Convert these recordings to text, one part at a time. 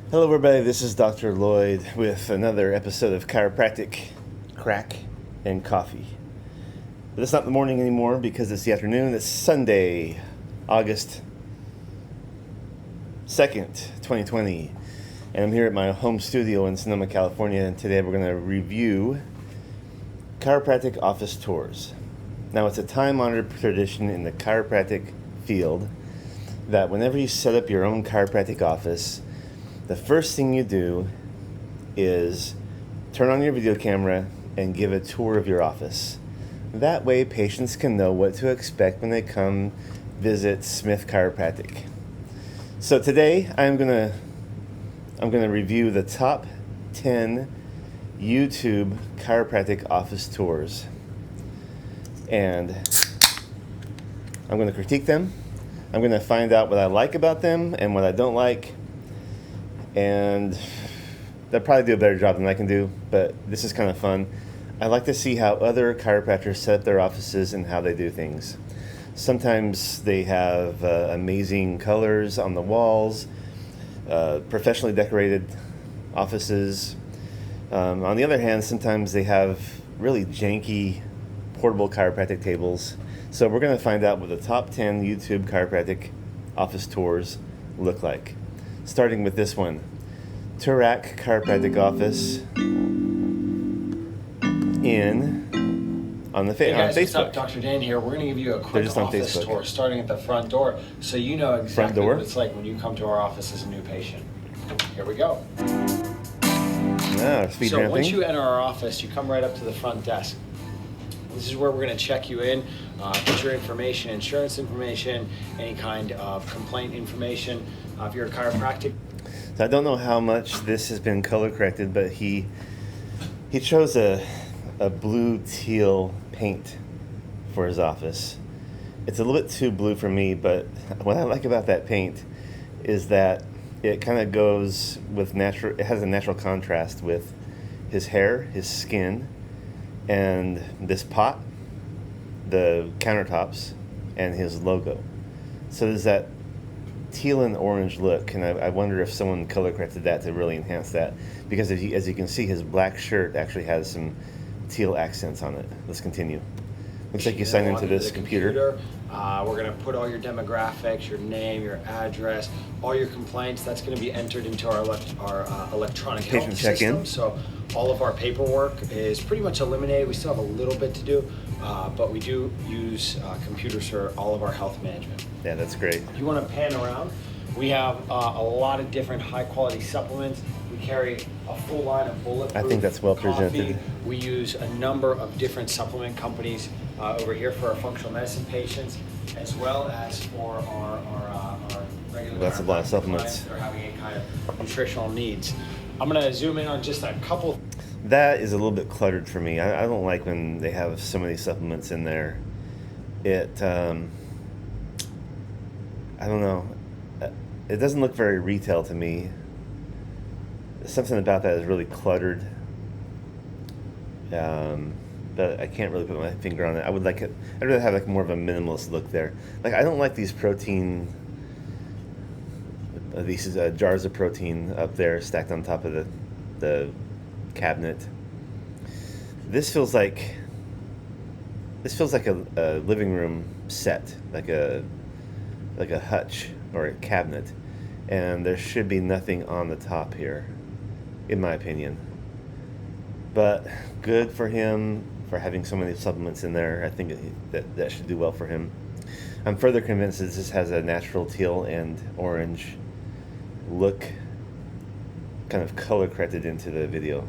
Hello everybody, this is Dr. Lloyd with another episode of Chiropractic, Crack, and Coffee. But it's not the morning anymore because it's the afternoon. It's Sunday, August 2nd, 2020. And I'm here at my home studio in Sonoma, California, and today we're going to review chiropractic office tours. Now, it's a time-honored tradition in the chiropractic field that whenever you set up your own chiropractic office, the first thing you do is turn on your video camera and give a tour of your office. That way patients can know what to expect when they come visit Smith Chiropractic. So today I'm gonna review the top 10 YouTube chiropractic office tours. And I'm gonna critique them. I'm gonna find out what I like about them and what I don't like. And they'll probably do a better job than I can do, but this is kind of fun. I like to see how other chiropractors set up their offices and how they do things. Sometimes they have amazing colors on the walls, professionally decorated offices. On the other hand, sometimes they have really janky portable chiropractic tables. So we're going to find out what the top 10 YouTube chiropractic office tours look like. Starting with this one, Turak Chiropractic Office on guys, Facebook. What's up? Dr. Dan here. We're going to give you a quick office tour starting at the front door so you know exactly what it's like when you come to our office as a new patient. Here we go. So once you enter our office, you come right up to the front desk. This is where we're going to check you in, get your information, insurance information, any kind of complaint information. If you're a chiropractic. So I don't know how much this has been color corrected, but he chose a blue teal paint for his office. It's a little bit too blue for me, but what I like about that paint is that it kind of goes with it has a natural contrast with his hair, his skin, and this pot, the countertops, and his logo. So there's that teal and orange look, and I wonder if someone color corrected that to really enhance that, because as you can see, his black shirt actually has some teal accents on it. Let's continue. Looks like you sign into this computer. We're going to put all your demographics, your name, your address, all your complaints. That's going to be entered into our electronic patient health check-in. system. So all of our paperwork is pretty much eliminated. We still have a little bit to do, but we do use computers for all of our health management. Yeah, that's great. If you want to pan around, we have a lot of different high-quality supplements. We carry a full line of bulletproof I think that's well presented. coffee. We use a number of different supplement companies over here for our functional medicine patients, as well as for our regular. That's a lot of supplements. That are having any kind of nutritional needs. I'm going to zoom in on just a couple. That is a little bit cluttered for me. I don't like when they have so many supplements in there. I don't know. It doesn't look very retail to me. Something about that is really cluttered. But I can't really put my finger on it. I'd rather have like more of a minimalist look there. Like, I don't like these jars of protein up there stacked on top of the cabinet. This feels like a living room set, like a hutch or a cabinet, and there should be nothing on the top here, in my opinion. But good for him for having so many supplements in there. I think that should do well for him. I'm further convinced that this has a natural teal and orange look, kind of color corrected into the video.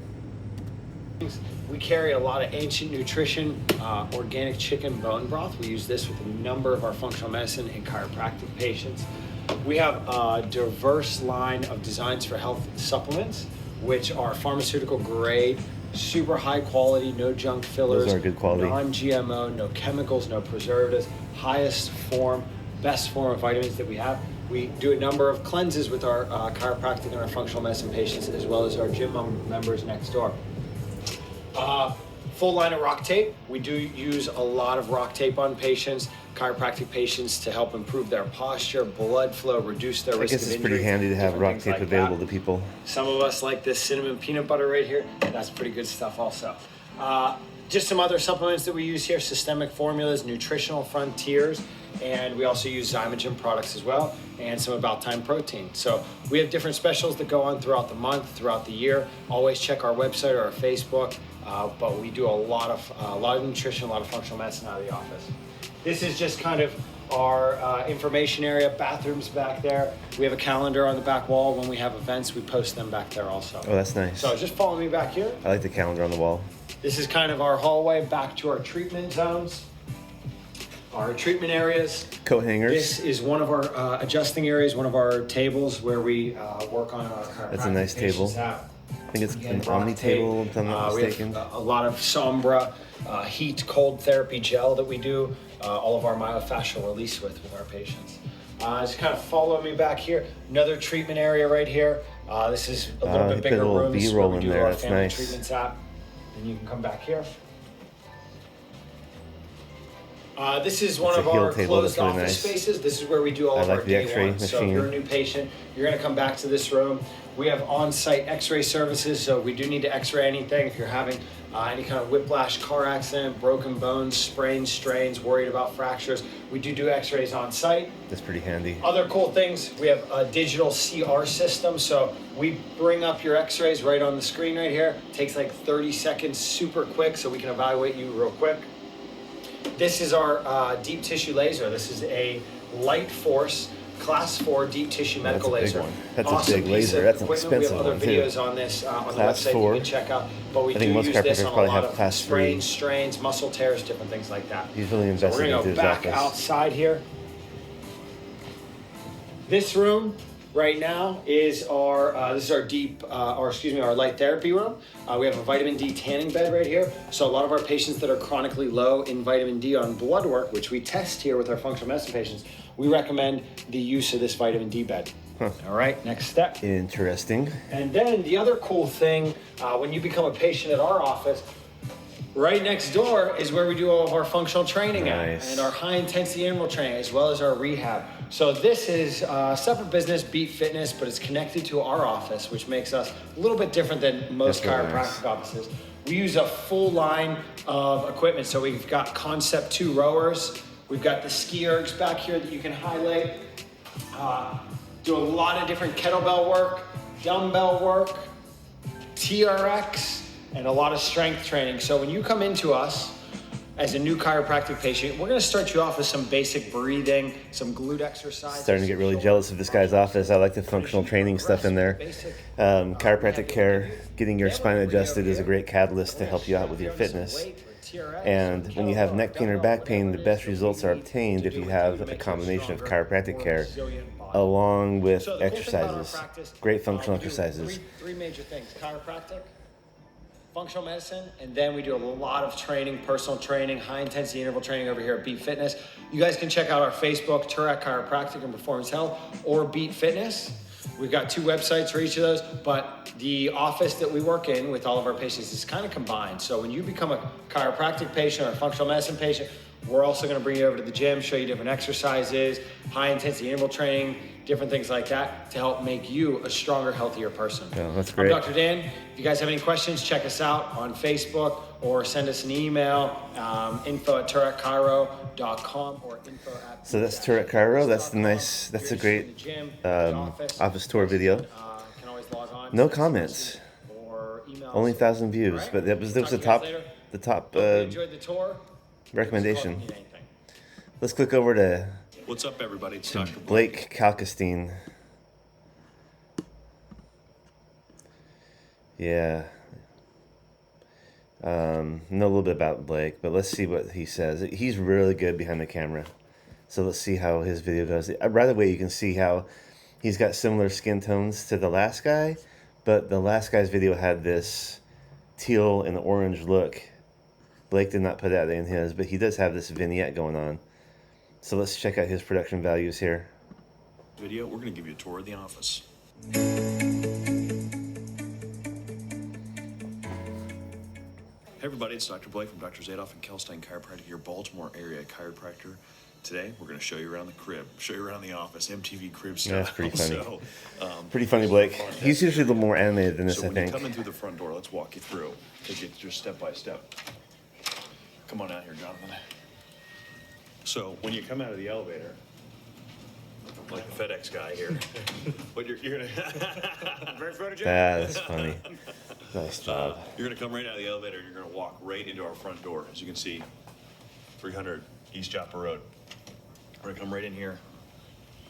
We carry a lot of ancient nutrition, organic chicken bone broth. We use this with a number of our functional medicine and chiropractic patients. We have a diverse line of designs for health supplements, which are pharmaceutical grade, super high quality, no junk fillers. Those are good quality. Non-GMO, no chemicals, no preservatives, highest form, best form of vitamins that we have. We do a number of cleanses with our chiropractic and our functional medicine patients, as well as our gym members next door. Full line of rock tape. We do use a lot of rock tape on patients. chiropractic patients to help improve their posture, blood flow, reduce their I risk guess of it's injury. pretty handy to have different rock things tape like available that. to people. Some of us like this cinnamon peanut butter right here. That's pretty good stuff also. Just some other supplements that we use here: systemic formulas, nutritional frontiers, and we also use Zymogen products as well, and some About Time protein. So we have different specials that go on throughout the month, throughout the year. Always check our website or our Facebook, but we do a lot of nutrition, a lot of functional medicine out of the office. This is just kind of our information area, bathrooms back there. We have a calendar on the back wall. When we have events, we post them back there also. Oh, that's nice. So just follow me back here. I like the calendar on the wall. This is kind of our hallway back to our treatment zones, our treatment areas. Coat hangers. This is one of our adjusting areas, one of our tables where we work on our chiropractic. That's a nice table. I think it's an Omni table, if I'm not mistaken. We have a lot of Sombra heat cold therapy gel that we do all of our myofascial release with our patients. Just kind of follow me back here. Another treatment area right here. This is a little bit bigger room. This is where we do our family treatments at. And you can come back here. This is one of our closed office spaces. This is where we do all of our day one. So if you're a new patient, you're going to come back to this room. We have on-site x-ray services, so we do need to x-ray anything. If you're having any kind of whiplash, car accident, broken bones, sprains, strains, worried about fractures, we do x-rays on site. That's pretty handy. Other cool things, we have a digital CR system, so we bring up your x-rays right on the screen right here. It takes like 30 seconds, super quick, so we can evaluate you real quick. This is our deep tissue laser. This is a light force class 4 deep tissue medical laser. That's a big laser. That's an expensive one. We have other videos on this on the website you can check out. But we do use this on a lot of sprains, strains, muscle tears, different things like that. He's really invested into his office. We're going to go back outside here. This room right now is our this is our our light therapy room. We have a vitamin D tanning bed right here. So a lot of our patients that are chronically low in vitamin D on blood work, which we test here with our functional medicine patients, we recommend the use of this vitamin D bed. All right, next step. Interesting. And then the other cool thing, when you become a patient at our office, right next door is where we do all of our functional training and our high intensity interval training, as well as our rehab. So this is a separate business, Beat Fitness, but it's connected to our office, which makes us a little bit different than most chiropractic offices. We use a full line of equipment. So we've got Concept 2 rowers. We've got the ski ergs back here that you can highlight. Do a lot of different kettlebell work, dumbbell work, TRX, and a lot of strength training. So when you come into us as a new chiropractic patient, we're gonna start you off with some basic breathing, some glute exercises. Starting to get really jealous of this guy's office. I like the functional training stuff in there. Chiropractic care, getting your spine adjusted is a great catalyst to help you out with your fitness. And when you have neck pain or back pain, the best results are obtained if you have a combination of chiropractic care along with exercises, great functional exercises. Three major things: chiropractic, functional medicine, and then we do a lot of training, personal training, high intensity interval training over here at Beat Fitness. You guys can check out our Facebook, Turak Chiropractic and Performance Health, or Beat Fitness. We've got 2 websites for each of those, but the office that we work in with all of our patients is kind of combined. So when you become a chiropractic patient or a functional medicine patient, we're also going to bring you over to the gym, show you different exercises, high intensity interval training, different things like that to help make you a stronger, healthier person. Oh, that's great. I'm Dr. Dan. If you guys have any questions, check us out on Facebook or send us an email, info@turakchiro.com or info@. So that's Turak Chiro. That's a great office tour video. Can always log on. No comments. Only 1,000 views, but that was the top enjoyed the tour. recommendation. Let's click over to What's up, everybody? It's Dr. Blake Kalkestein. Yeah. Know a little bit about Blake, but let's see what he says. He's really good behind the camera. So let's see how his video goes. Right away, you can see how he's got similar skin tones to the last guy, but the last guy's video had this teal and orange look. Blake did not put that in his, but he does have this vignette going on. So let's check out his production values here. Video, we're going to give you a tour of the office. Hey everybody, it's Dr. Blake from Dr. Zadoff and Kelstein Chiropractic, your Baltimore area chiropractor. Today, we're going to show you around the crib, show you around the office, MTV crib style. That's pretty funny. So, Pretty funny, Blake. He's usually a little more animated than this, so I when you think. come in through the front door, let's walk you through. Take it just step by step. Come on out here, Jonathan. So when you come out of the elevator, like the FedEx guy here, but you're gonna very photogenic. That's funny. Nice job. You're gonna come right out of the elevator and you're gonna walk right into our front door. As you can see, 300 East Joppa Road. We're gonna come right in here,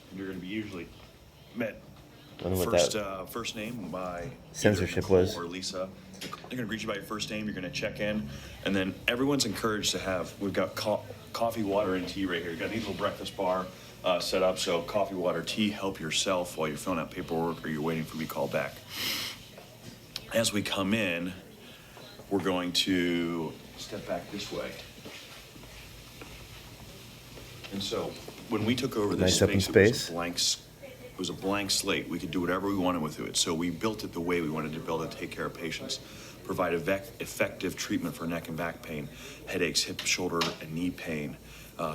and you're gonna be usually met Wonder what first that first name by either censorship Nicole was. or Lisa. They're gonna greet you by your first name. You're gonna check in, and then everyone's encouraged to have. We've got coffee, water, and tea right here. You've got a neat little breakfast bar set up. So coffee, water, tea. Help yourself while you're filling out paperwork or you're waiting for to be called back. As we come in, we're going to step back this way. And so when we took over this Nice open space. it was a blank slate. We could do whatever we wanted with it. So we built it the way we wanted to build it, take care of patients, provide effective treatment for neck and back pain, headaches, hip, shoulder, and knee pain,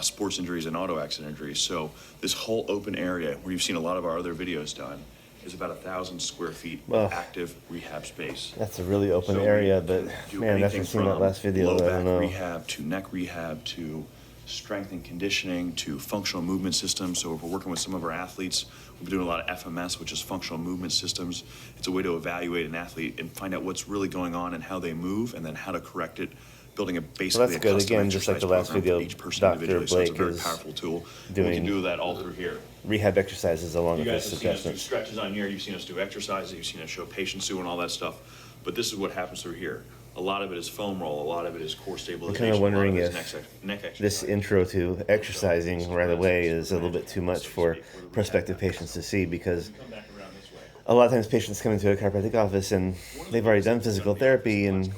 sports injuries, and auto accident injuries. So this whole open area, where you've seen a lot of our other videos done, is about 1,000 square feet Well, of active rehab space. That's a really open So we area, but do man, after anything seeing that from last video, low I back don't know. rehab to neck rehab to strength and conditioning to functional movement systems. So if we're working with some of our athletes, we've been doing a lot of FMS, which is functional movement systems. It's a way to evaluate an athlete and find out what's really going on and how they move, and then how to correct it. Building Well, that's a good. custom Again, just like exercise the last program video, for each person Dr. individually. So it's a Blake very is powerful tool. We doing can do that all through here. Rehab exercises along You with guys his have seen us do suggestions. stretches on here, you've seen us do exercises, you've seen us show patients doing all that stuff, but this is what happens through here. A lot of it is foam roll, a lot of it is core stabilization. I'm kind of wondering a lot of it if is neck exercise. this intro to exercising right away is a little bit too much for prospective patients to see, because Come back around this way. a lot of times patients come into a chiropractic office and they've already done physical therapy and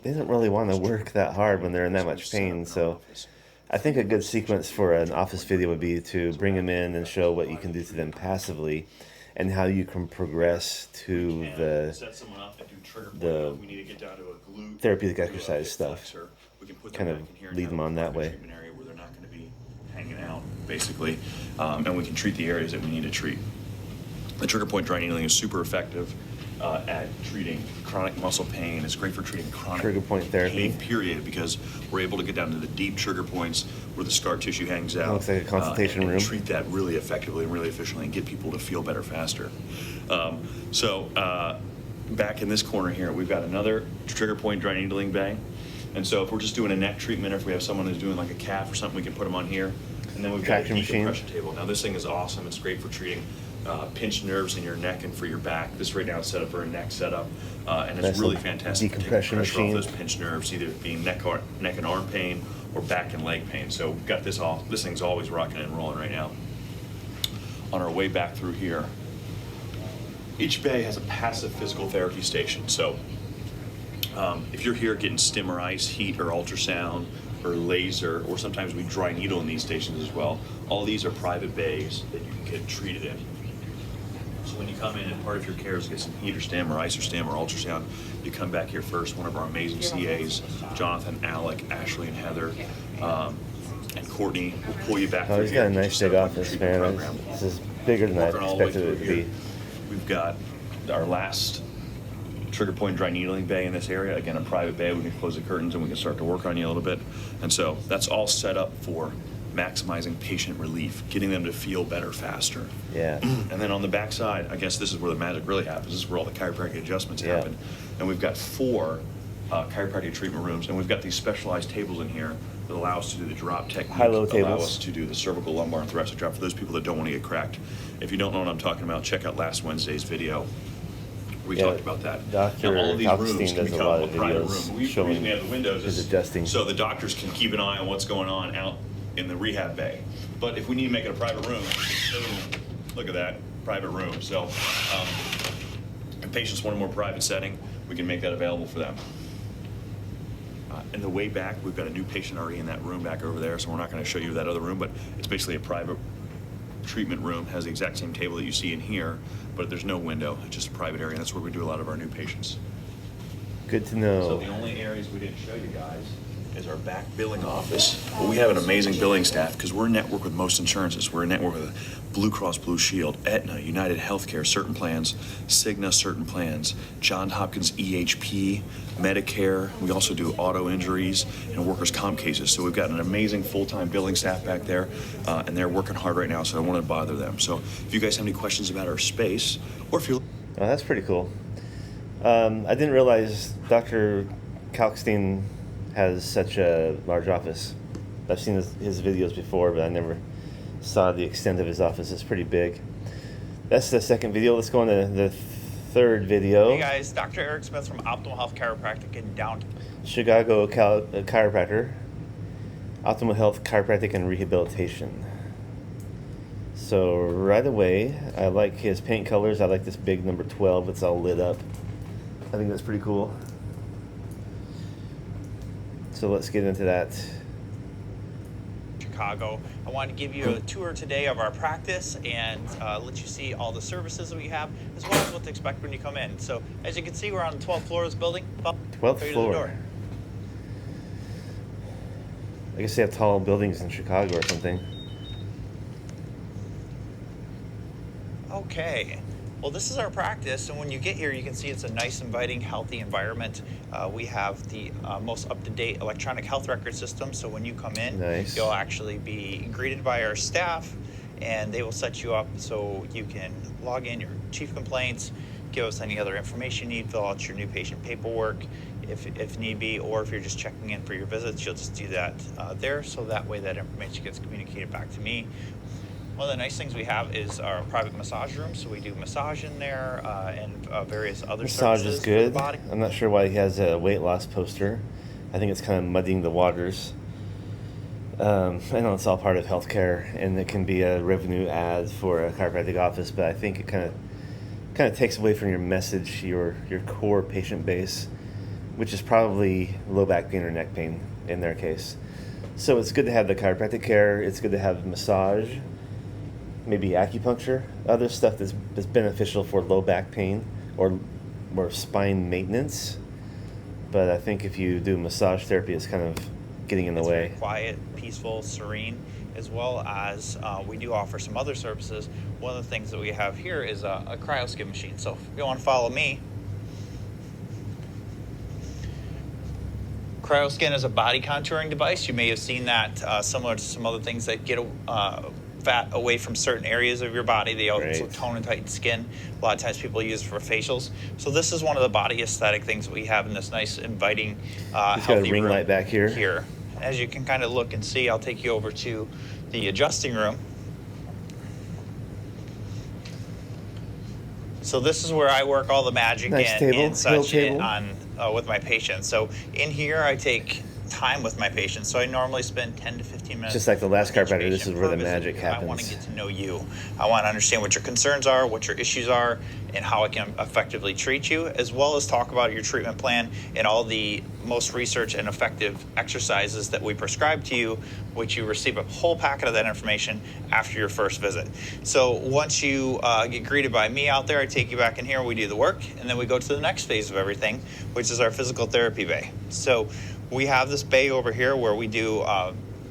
they don't really want to work that hard when they're in that much pain. So I think a good sequence for an office video would be to bring them in and show what you can do to them passively and how you can progress to the Set someone up and do trigger point. the We need to get down to a glute, therapeutic do a exercise hip stuff. flexor. We can put them Kind of back in here and lead have them a on that private way. treatment area where they're not going to be hanging out, basically, and we can treat the areas that we need to treat. The trigger point dry needling is super effective at treating chronic muscle pain. It's great for treating chronic Trigger point therapy. pain, period, because we're able to get down to the deep trigger points where the scar tissue hangs out. Looks like a consultation and room. treat that really effectively and really efficiently and get people to feel better faster. Back in this corner here, we've got another trigger point dry needling bay. And so if we're just doing a neck treatment, or if we have someone who's doing like a calf or something, we can put them on here. And then we've got a Traction machine. decompression table. Now this thing is awesome. It's great for treating pinched nerves in your neck and for your back. This right now is set up for a neck setup, and it's Nice really little fantastic for taking decompression pressure machine. off those pinched nerves, either being neck and arm pain or back and leg pain. So we've got this all. This thing's always rocking and rolling right now. On our way back through here, each bay has a passive physical therapy station. So if you're here getting stim or ice, heat or ultrasound or laser, or sometimes we dry needle in these stations as well, all these are private bays that you can get treated in. So when you come in and part of your care is to get some heat or stim or ice or stim or ultrasound, you come back here first. One of our amazing CAs, Jonathan, Alec, Ashley, and Heather, and Courtney will pull you back Oh, through he's here got a and get you nice set big up on your office, treatment man. program. This is bigger than I Working all the way expected it to through be. here. We've got our last trigger point dry needling bay in this area. Again, a private bay. We can close the curtains and we can start to work on you a little bit. And so that's all set up for maximizing patient relief, getting them to feel better faster. Yeah. And then on the back side, I guess this is where the magic really happens. This is where all the chiropractic adjustments Yeah. happen. And we've got 4 chiropractic treatment rooms, and we've got these specialized tables in here that allow us to do the drop technique, High-low allow tables. us to do the cervical, lumbar, and thoracic drop for those people that don't want to get cracked. If you don't know what I'm talking about, check out last Wednesday's video. We Yeah, talked about that. Dr. Now, all of these Kalfstein rooms can does a become lot of private videos room. We showing have the windows his adjusting. so the doctors can keep an eye on what's going on out in the rehab bay. But if we need to make it a private room, boom, look at that, private room. So if patients want a more private setting, we can make that available for them. In the way back, we've got a new patient already in that room back over there, so we're not going to show you that other room, but it's basically a private treatment room, has the exact same table that you see in here, but there's no window, it's just a private area, and that's where we do a lot of our new patients. Good to So know. the only areas we didn't show you guys is our back billing office. Well, we have an amazing billing staff because we're a network with most insurances. We're a network with Blue Cross Blue Shield, Aetna, United Healthcare, certain plans, Cigna, certain plans, Johns Hopkins EHP, Medicare. We also do auto injuries and workers' comp cases. So we've got an amazing full-time billing staff back there, and they're working hard right now, so I don't want to bother them. So if you guys have any questions about our space, or if you're... Oh, that's pretty cool. I didn't realize Dr. Kalkstein has such a large office. I've seen his videos before, but I never saw the extent of his office. It's pretty big. That's the second video. Let's go on to the third video. Hey guys, Dr. Eric Smith from Optimal Health Chiropractic in downtown Chicago chiropractor. Optimal Health Chiropractic and Rehabilitation. So right away, I like his paint colors. I like this big number 12. It's all lit up. I think that's pretty cool. So let's get into that. Chicago. I wanted to give you a tour today of our practice and let you see all the services that we have, as well as what to expect when you come in. So as you can see, we're on the 12th floor of this building. 12th floor. I guess they have tall buildings in Chicago or something. Okay. Well, this is our practice, and when you get here, you can see it's a nice, inviting, healthy environment. We have the most up-to-date electronic health record system, so when you come in, nice. You'll actually be greeted by our staff, and they will set you up so you can log in your chief complaints, give us any other information you need, fill out your new patient paperwork if need be, or if you're just checking in for your visits, you'll just do that there, so that way that information gets communicated back to me. One of the nice things we have is our private massage room, so we do massage in there and various other massage services is good. for the body. I'm not sure why he has a weight loss poster. I think it's kind of muddying the waters. I know it's all part of healthcare, and it can be a revenue ad for a chiropractic office, but I think it kind of takes away from your message, your core patient base, which is probably low back pain or neck pain in their case. So it's good to have the chiropractic care. It's good to have massage. Maybe acupuncture, other stuff that's beneficial for low back pain or spine maintenance. But I think if you do massage therapy, it's kind of getting in the way. Very quiet, peaceful, serene, as well as we do offer some other services. One of the things that we have here is a cryoskin machine. So if you want to follow me, cryoskin is a body contouring device. You may have seen that similar to some other things that get fat away from certain areas of your body. They also tone and tighten skin. A lot of times people use it for facials. So this is one of the body aesthetic things that we have in this nice, inviting, healthy got a ring room light back here. As you can kind of look and see, I'll take you over to the adjusting room. So this is where I work all the magic and such with my patients. So in here, I take time with my patients. So I normally spend 10 to 15 minutes. Just like the last chiropractor, this is where the magic happens. I want to get to know you. I want to understand what your concerns are, what your issues are, and how I can effectively treat you, as well as talk about your treatment plan and all the most research and effective exercises that we prescribe to you, which you receive a whole packet of that information after your first visit. So once you get greeted by me out there, I take you back in here, we do the work, and then we go to the next phase of everything, which is our physical therapy bay. So we have this bay over here where we do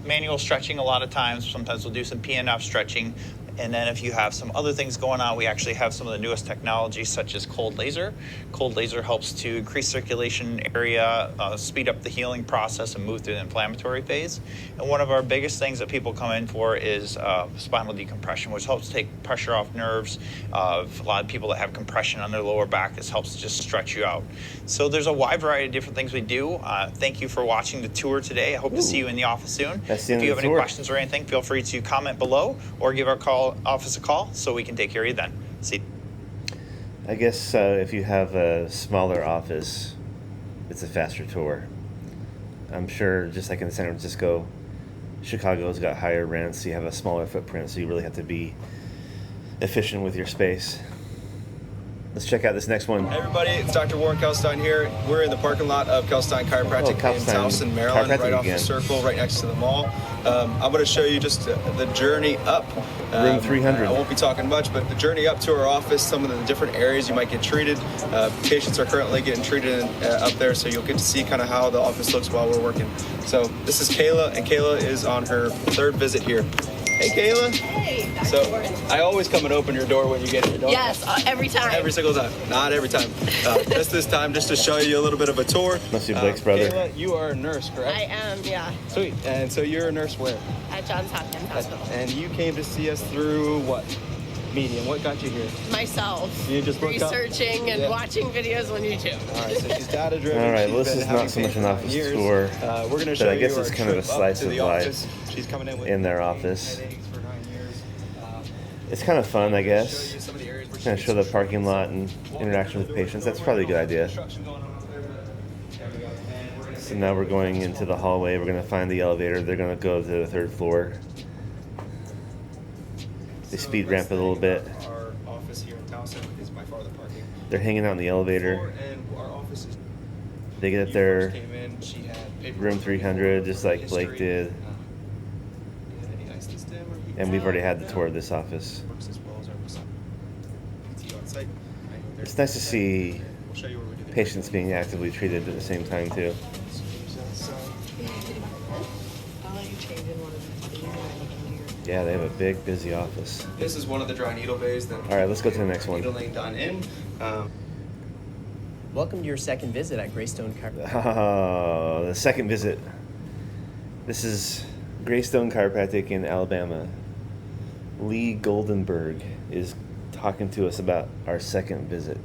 manual stretching a lot of times. Sometimes we'll do some PNF stretching. And then if you have some other things going on, we actually have some of the newest technologies such as cold laser. Cold laser helps to increase circulation area, speed up the healing process, and move through the inflammatory phase. And one of our biggest things that people come in for is spinal decompression, which helps take pressure off nerves. A lot of people that have compression on their lower back, this helps to just stretch you out. So there's a wide variety of different things we do. Thank you for watching the tour today. I hope to see you in the office soon. If you have any questions or anything, feel free to comment below or give our office a call so we can take care of you then. See. I guess if you have a smaller office, it's a faster tour. I'm sure just like in San Francisco, Chicago's got higher rents, so you have a smaller footprint, so you really have to be efficient with your space. Let's check out this next one. Hey everybody, it's Dr. Warren Kelstein here. We're in the parking lot of Kelstein Chiropractic in Kelstein Towson, Maryland, Chiropractic right off again. the circle, right next to the mall. I'm going to show you just the journey up. Room 300. I won't be talking much, but the journey up to our office, some of the different areas you might get treated. Patients are currently getting treated up there, so you'll get to see kind of how the office looks while we're working. So this is Kayla, and Kayla is on her 3rd visit here. Hey, Kayla. Hey, Dr. So Warren. I always come and open your door when you get here, don't I? Yes, every time. Every single time. Not every time. Just this time, just to show you a little bit of a tour. Must be Blake's brother. Kayla, you are a nurse, correct? I am, yeah, Sweet. And so you're a nurse where? at Johns Hopkins Hospital. And you came to see us through what medium? What got you here? Myself, You just looked up? researching and Yeah. watching videos on YouTube. All right, so she's data driven. All right, She's well, this been is having not so much an patients office for years. tour, We're going to but show I guess you it's our kind of a trip up slice to of the life office. She's coming in with in their pain, office. headaches for 9 years. It's kind of fun, I Show guess. you some of the areas where she Kind of show the parking lot and interaction with patients. That's probably a good idea. So now we're going into the hallway. We're going to find the elevator. They're going to go to the 3rd floor. They speed ramp it a little bit. Our office here in Towson is by far the parking They're hanging out in the elevator. and our office is. They get up You there, first came in, she had paperwork room 300, just like Blake history. did. You had any ice system or heat And we've already had the pad? tour of this office. Works as well as our PT on site. I know there's- It's nice to see We'll show you where we do the patients being actively treated at the same time, too. I'll let you change in one of these. Yeah, they have a big, busy office. This is one of the dry needle bays that. All right, let's go to the next one. Needling done in. Welcome to your second visit at Greystone Chiropractic. Oh, the second visit. This is Greystone Chiropractic in Alabama. Lee Goldenberg is talking to us about our second visit.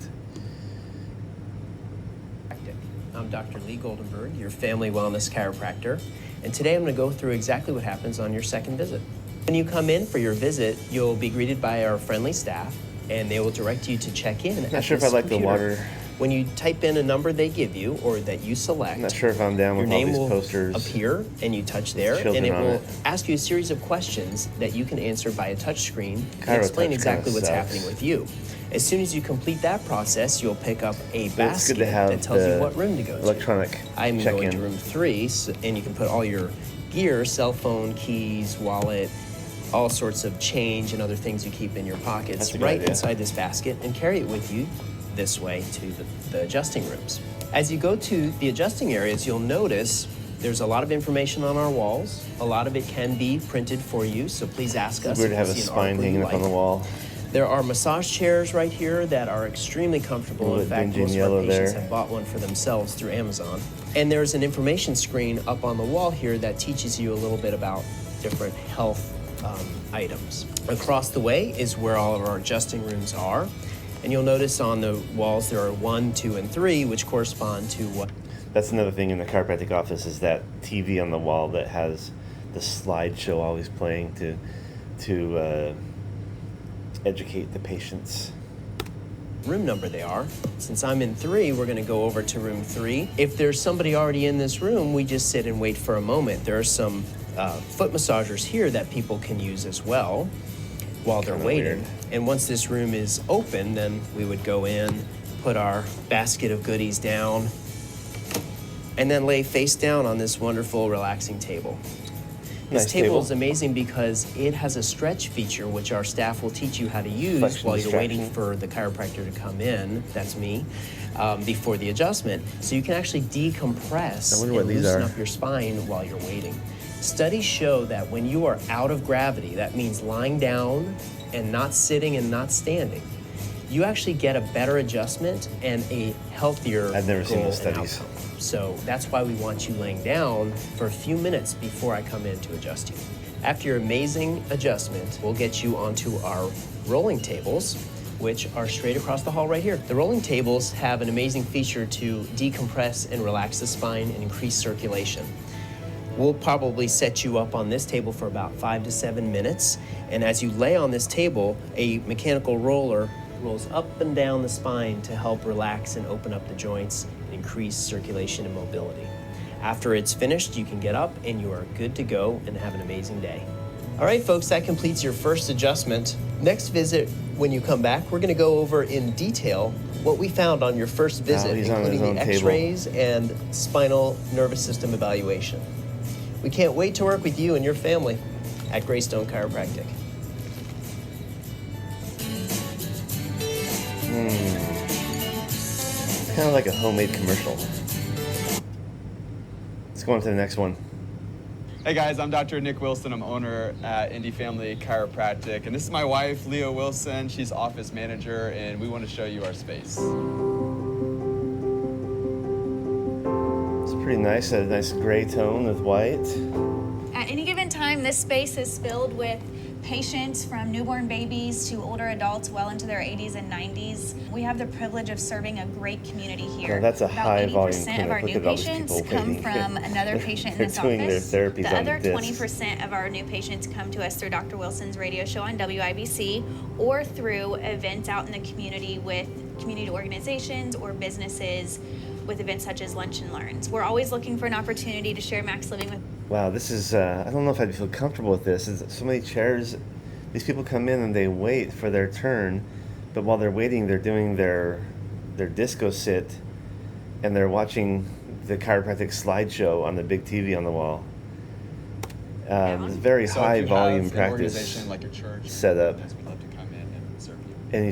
I'm Dr. Lee Goldenberg, your family wellness chiropractor, and today I'm going to go through exactly what happens on your second visit. When you come in for your visit, you'll be greeted by our friendly staff, and they will direct you to check in. Not sure if I like the water. When you type in a number they give you or that you select, I'm not sure if I'm down your with all name these will posters. appear, and you touch there, and Children it on will it. ask you a series of questions that you can answer by a touch screen Chiro and explain touch exactly kinda what's sucks. happening with you. As soon as you complete that process, you'll pick up a It's basket good to have that tells the you what room to go to. electronic I'm going to check-in. room 3, and you can put all your gear, cell phone, keys, wallet, all sorts of change and other things you keep in your That's pockets a good right idea. inside this basket and carry it with you this way to the adjusting rooms. As you go to the adjusting areas, you'll notice there's a lot of information on our walls. A lot of it can be printed for you, so please ask us. It's weird to if you have a see an spine article hanging you up on the like. wall. There are massage chairs right here that are extremely comfortable. A little In bit fact, dingy most and of our yellow patients there. have bought one for themselves through Amazon. And there's an information screen up on the wall here that teaches you a little bit about different health items. Across the way is where all of our adjusting rooms are. And you'll notice on the walls there are 1, 2, and 3, which correspond to what That's another thing in the chiropractic office is that TV on the wall that has the slideshow always playing to educate the patients. room number they are. Since I'm in 3, we're going to go over to room 3. If there's somebody already in this room, we just sit and wait for a moment. There are some foot massagers here that people can use as well while they're Kinda waiting. weird. And once this room is open, then we would go in, put our basket of goodies down, and then lay face down on this wonderful, relaxing table. This Nice table table. is amazing because it has a stretch feature, which our staff will teach you how to use Flexion while you're waiting distraction. for the chiropractor to come in, that's me, before the adjustment. So you can actually decompress I and wonder what these loosen are. up your spine while you're waiting. Studies show that when you are out of gravity, that means lying down and not sitting and not standing, you actually get a better adjustment and a healthier I've never seen goal those and studies. outcome. So that's why we want you laying down for a few minutes before I come in to adjust you. After your amazing adjustment, we'll get you onto our rolling tables, which are straight across the hall right here. The rolling tables have an amazing feature to decompress and relax the spine and increase circulation. We'll probably set you up on this table for about 5 to 7 minutes. And as you lay on this table, a mechanical roller rolls up and down the spine to help relax and open up the joints and increase circulation and mobility. After it's finished, you can get up and you are good to go and have an amazing day. All right, folks, that completes your first adjustment. Next visit, When you come back, we're going to go over in detail what we found on your first visit, he's on his including own the table. x-rays and spinal nervous system evaluation. We can't wait to work with you and your family at Greystone Chiropractic. It's kind of like a homemade commercial. Let's go on to the next one. Hey guys, I'm Dr. Nick Wilson. I'm owner at Indie Family Chiropractic, and this is my wife, Leah Wilson. She's office manager, and we want to show you our space. It's pretty nice, a nice gray tone with white. At any given time, this space is filled with patients from newborn babies to older adults well into their 80s and 90s. We have the privilege of serving a great community here. Now, that's a high volume About 80% clinic. of our Look new at all these patients people come waiting. from another patient in They're this doing office. their therapies The on other discs. 20% of our new patients come to us through Dr. Wilson's radio show on WIBC or through events out in the community with community organizations or businesses with events such as Lunch and Learns. We're always looking for an opportunity to share Max Living with. Wow, this is, I don't know if I'd feel comfortable with this. There's so many chairs. These people come in and they wait for their turn, but while they're waiting, they're doing their disco sit, and they're watching the chiropractic slideshow on the big TV on the wall. It's very So high if you volume have an practice organization like your church, setup. we'd love to come in and serve you. And he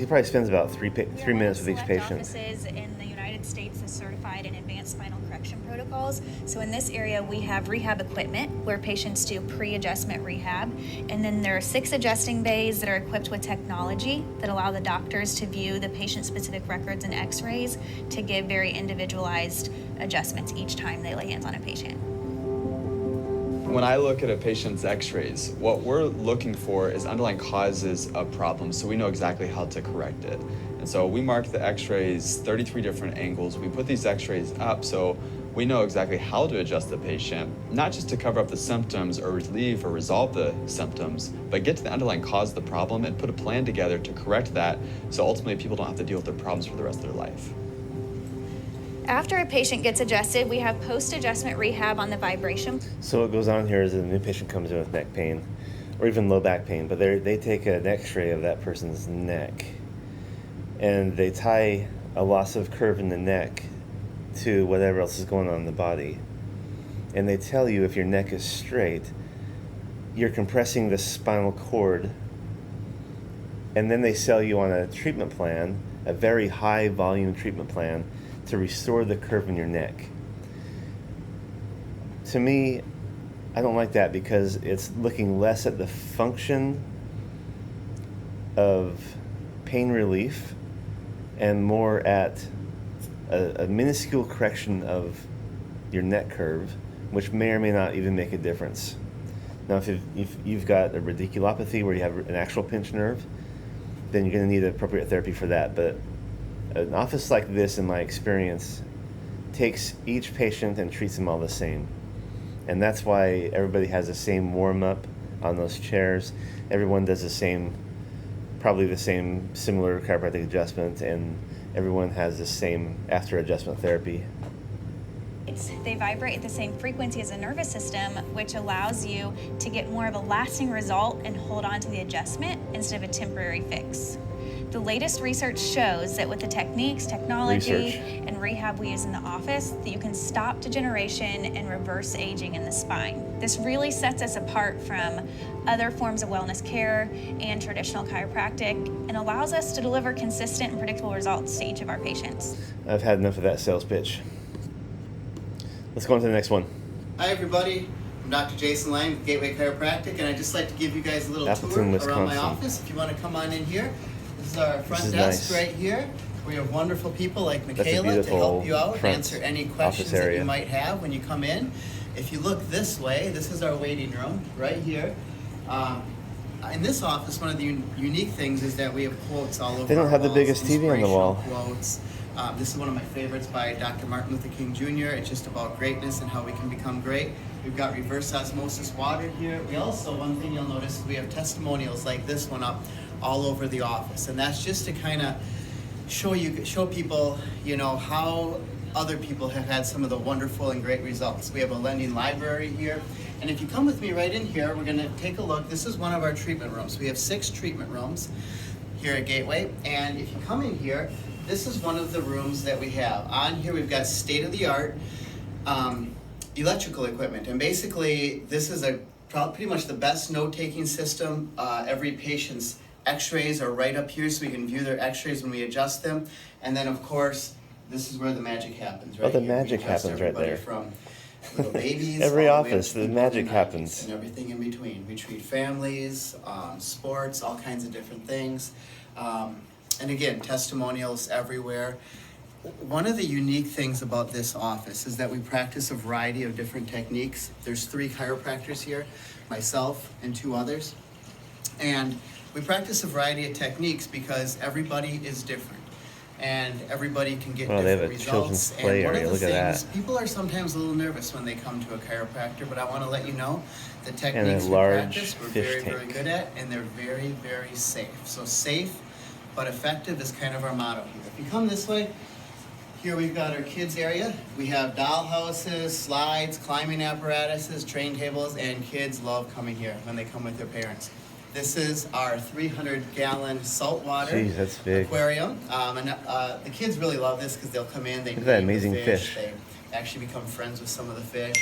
probably spends about three We are minutes one with of each select patient. offices in the United States that's certified in advanced spinal correction protocols. So in this area, we have rehab equipment where patients do pre-adjustment rehab. And then there are 6 adjusting bays that are equipped with technology that allow the doctors to view the patient-specific records and x-rays to give very individualized adjustments each time they lay hands on a patient. When I look at a patient's x-rays, what we're looking for is underlying causes of problems, so we know exactly how to correct it. And so we mark the x-rays 33 different angles. We put these x-rays up so we know exactly how to adjust the patient, not just to cover up the symptoms or relieve or resolve the symptoms, but get to the underlying cause of the problem and put a plan together to correct that so ultimately people don't have to deal with their problems for the rest of their life. After a patient gets adjusted, we have post-adjustment rehab on the vibration. So what goes on here is a new patient comes in with neck pain or even low back pain, but they take an x-ray of that person's neck and they tie a loss of curve in the neck to whatever else is going on in the body. And they tell you if your neck is straight, you're compressing the spinal cord, and then they sell you on a treatment plan, a very high volume treatment plan to restore the curve in your neck. To me, I don't like that because it's looking less at the function of pain relief and more at a minuscule correction of your neck curve, which may or may not even make a difference. Now, if you've got a radiculopathy where you have an actual pinched nerve, then you're going to need appropriate therapy for that. But an office like this, in my experience, takes each patient and treats them all the same. And that's why everybody has the same warm-up on those chairs. Everyone does probably the same similar chiropractic adjustment, and everyone has the same after adjustment therapy. They vibrate at the same frequency as the nervous system, which allows you to get more of a lasting result and hold on to the adjustment instead of a temporary fix. The latest research shows that with the techniques, technology, and rehab we use in the office, that you can stop degeneration and reverse aging in the spine. This really sets us apart from other forms of wellness care and traditional chiropractic and allows us to deliver consistent and predictable results to each of our patients. I've had enough of that sales pitch. Let's go on to the next one. Hi everybody, I'm Dr. Jason Lang with Gateway Chiropractic, and I'd just like to give you guys a little Appleton, tour around my Wisconsin. office. If you want to come on in here, this is our front is desk nice. right here. We have wonderful people like a Michaela to beautiful help you out, front answer any office questions that area. you might have when you come in. If you look this way, this is our waiting room right here. In this office, one of the unique things is that we have quotes all over. They don't our have the walls, biggest TV on the wall. inspirational Quotes. This is one of my favorites by Dr. Martin Luther King Jr. It's just about greatness and how we can become great. We've got reverse osmosis water here. We also, one thing you'll notice, is we have testimonials like this one up all over the office, and that's just to kind of show people, how other people have had some of the wonderful and great results. We have a lending library here, and if you come with me right in here, we're going to take a look. This is one of our treatment rooms. We have 6 treatment rooms. here at Gateway. And if you come in here, this is one of the rooms that we have. On here we've got state-of-the-art electrical equipment. And basically this is pretty much the best note-taking system. Every patient's x-rays are right up here so we can view their x-rays when we adjust them. And then of course, this is where the magic happens, right? Oh, the here. magic We adjust happens right everybody there. From little babies. Every all the way up office, to the people magic in the 90s happens. And everything in between. We treat families, sports, all kinds of different things. And again, testimonials everywhere. One of the unique things about this office is that we practice a variety of different techniques. There's 3 chiropractors here, myself and 2 others. And we practice a variety of techniques because everybody is different. And everybody can get Oh, they have different a children's results. play And one area. of the Look at things, that. people are sometimes a little nervous when they come to a chiropractor, but I want to let you know the techniques we large practice we're fish very, very tank. good at, and they're very, very safe. So safe but effective is kind of our motto here. If you come this way, here we've got our kids area. We have doll houses, slides, climbing apparatuses, train tables, and kids love coming here when they come with their parents. This is our 300-gallon saltwater Jeez, that's big. aquarium. The kids really love this because they'll come in, they Look at that name the amazing fish. They actually become friends with some of the fish.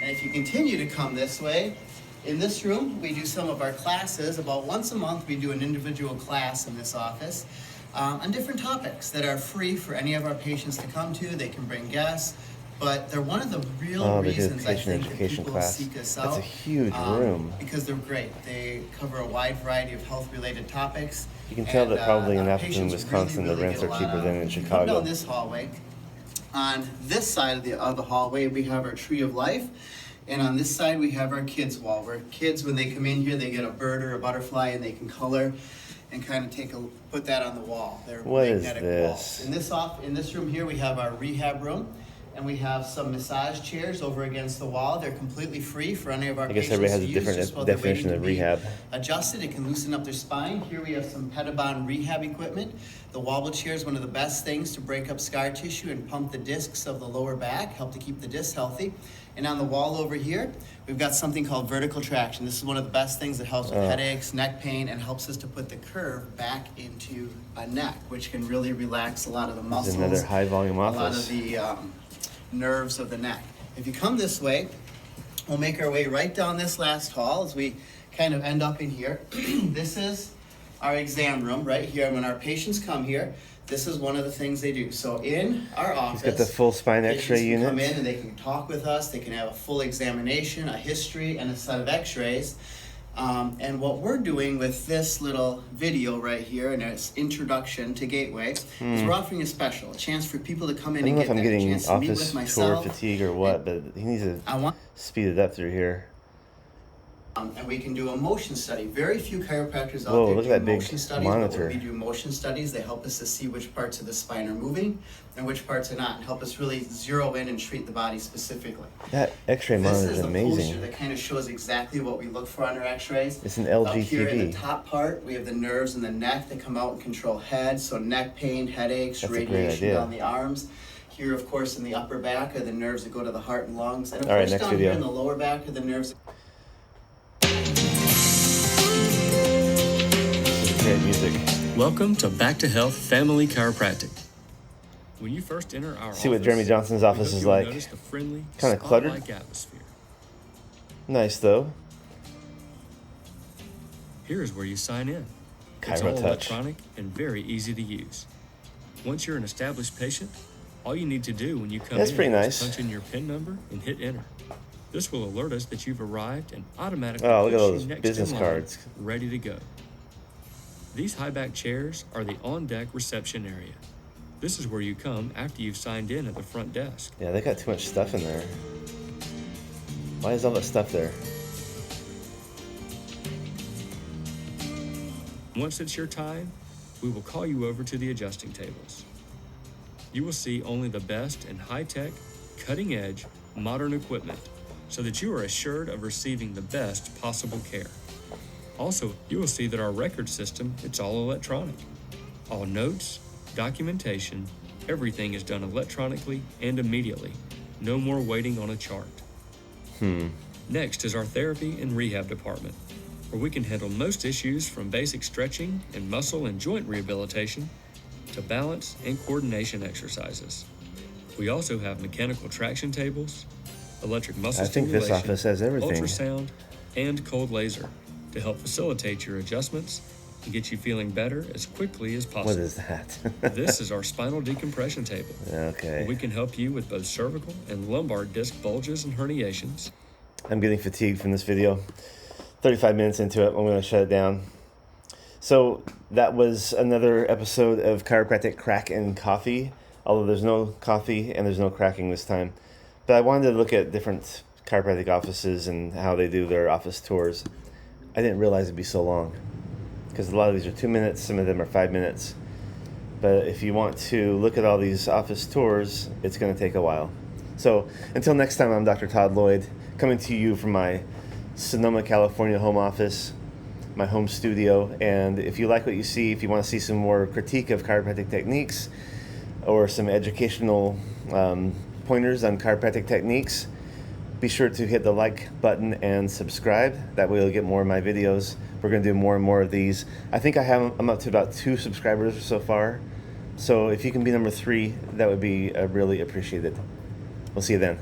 And if you continue to come this way, in this room, we do some of our classes. About once a month, we do an individual class in this office on different topics that are free for any of our patients to come to. They can bring guests, but they're one of the real They did a reasons I patient think that education people class. seek us out. That's a huge room. Because they're great. They cover a wide variety of health-related topics. You can tell that probably in our Appleton, patients Wisconsin, the really rents get are a lot cheaper out than of in it. If you come Chicago. down this hallway, on this side of the hallway, we have our Tree of Life. And on this side, we have our kids wall, where kids, when they come in here, they get a bird or a butterfly and they can color and kind of put that on the wall. They're What is magnetic this? walls. In this room here, we have our rehab room. And we have some massage chairs over against the wall. They're completely free for any of our I guess patients everybody has to a use different just while they're definition waiting of to be rehab. adjusted. It can loosen up their spine. Here we have some Pedibond rehab equipment. The wobble chair is one of the best things to break up scar tissue and pump the discs of the lower back, help to keep the discs healthy. And on the wall over here, we've got something called vertical traction. This is one of the best things that helps with headaches, neck pain, and helps us to put the curve back into a neck, which can really relax a lot of the This muscles. is another high volume A lot office. of the nerves of the neck. If you come this way, we'll make our way right down this last hall as we kind of end up in here. This is our exam room right here. When our patients come here, this is one of the things they do. So in our office, He's got the full spine X-ray patients can come unit. in and they can talk with us. They can have a full examination, a history, and a set of X-rays. And what we're doing with this little video right here and its introduction to Gateway is we're offering a special, a chance for people to come in I don't and know get if I'm that getting chance to meet office with tour myself. fatigue or what, but he needs to I want speed it up through here. And we can do a motion study. Very few chiropractors out Whoa, there look do at that big motion studies, monitor. but when we do motion studies, they help us to see which parts of the spine are moving and which parts are not, and help us really zero in and treat the body specifically. That X-ray This monitor is is the poster amazing. that kind of shows exactly what we look for on our X-rays. It's an Up here in LG the TV. top part, we have the nerves in the neck that come out and control head, so neck pain, headaches, That's a great radiation idea. down the arms. Here, of course, in the upper back are the nerves that go to the heart and lungs, and of All right, course next down video. here in the lower back are the nerves. Great music. Welcome to Back to Health Family Chiropractic. When you first enter our See what office, Jeremy Johnson's we office hope is you will like. notice the friendly, Kinda cluttered. spa-like atmosphere. Nice though. Here is where you sign in. It's Chiro all Touch. electronic and very easy to use. Once you're an established patient, all you need to do when you come That's in pretty is nice. punch in your PIN number and hit enter. This will alert us that you've arrived and automatically Oh, look at push those you next business in line, cards. ready to go. These high-back chairs are the on-deck reception area. This is where you come after you've signed in at the front desk. Yeah, they got too much stuff in there. Why is all that stuff there? Once it's your time, we will call you over to the adjusting tables. You will see only the best and high-tech, cutting-edge, modern equipment so that you are assured of receiving the best possible care. Also, you will see that our record system, it's all electronic. All notes, documentation, everything is done electronically and immediately. No more waiting on a chart. Next is our therapy and rehab department. where we can handle most issues from basic stretching and muscle and joint rehabilitation to balance and coordination exercises. We also have mechanical traction tables, electric muscle I think this stimulation, office has everything. ultrasound, and cold laser to help facilitate your adjustments and get you feeling better as quickly as possible. What is that? This is our spinal decompression table. Okay. We can help you with both cervical and lumbar disc bulges and herniations. I'm getting fatigued from this video. 35 minutes into it, I'm going to shut it down. So that was another episode of Chiropractic Crack and Coffee, although there's no coffee and there's no cracking this time. But I wanted to look at different chiropractic offices and how they do their office tours. I didn't realize it'd be so long, because a lot of these are 2 minutes, some of them are 5 minutes. But if you want to look at all these office tours, it's going to take a while. So until next time, I'm Dr. Todd Lloyd, coming to you from my Sonoma, California home office, my home studio. And if you like what you see, if you want to see some more critique of chiropractic techniques or some educational pointers on chiropractic techniques, be sure to hit the like button and subscribe. That way you'll get more of my videos. We're going to do more and more of these. I think I'm up to about 2 subscribers so far. So if you can be number 3, that would be really appreciated. We'll see you then.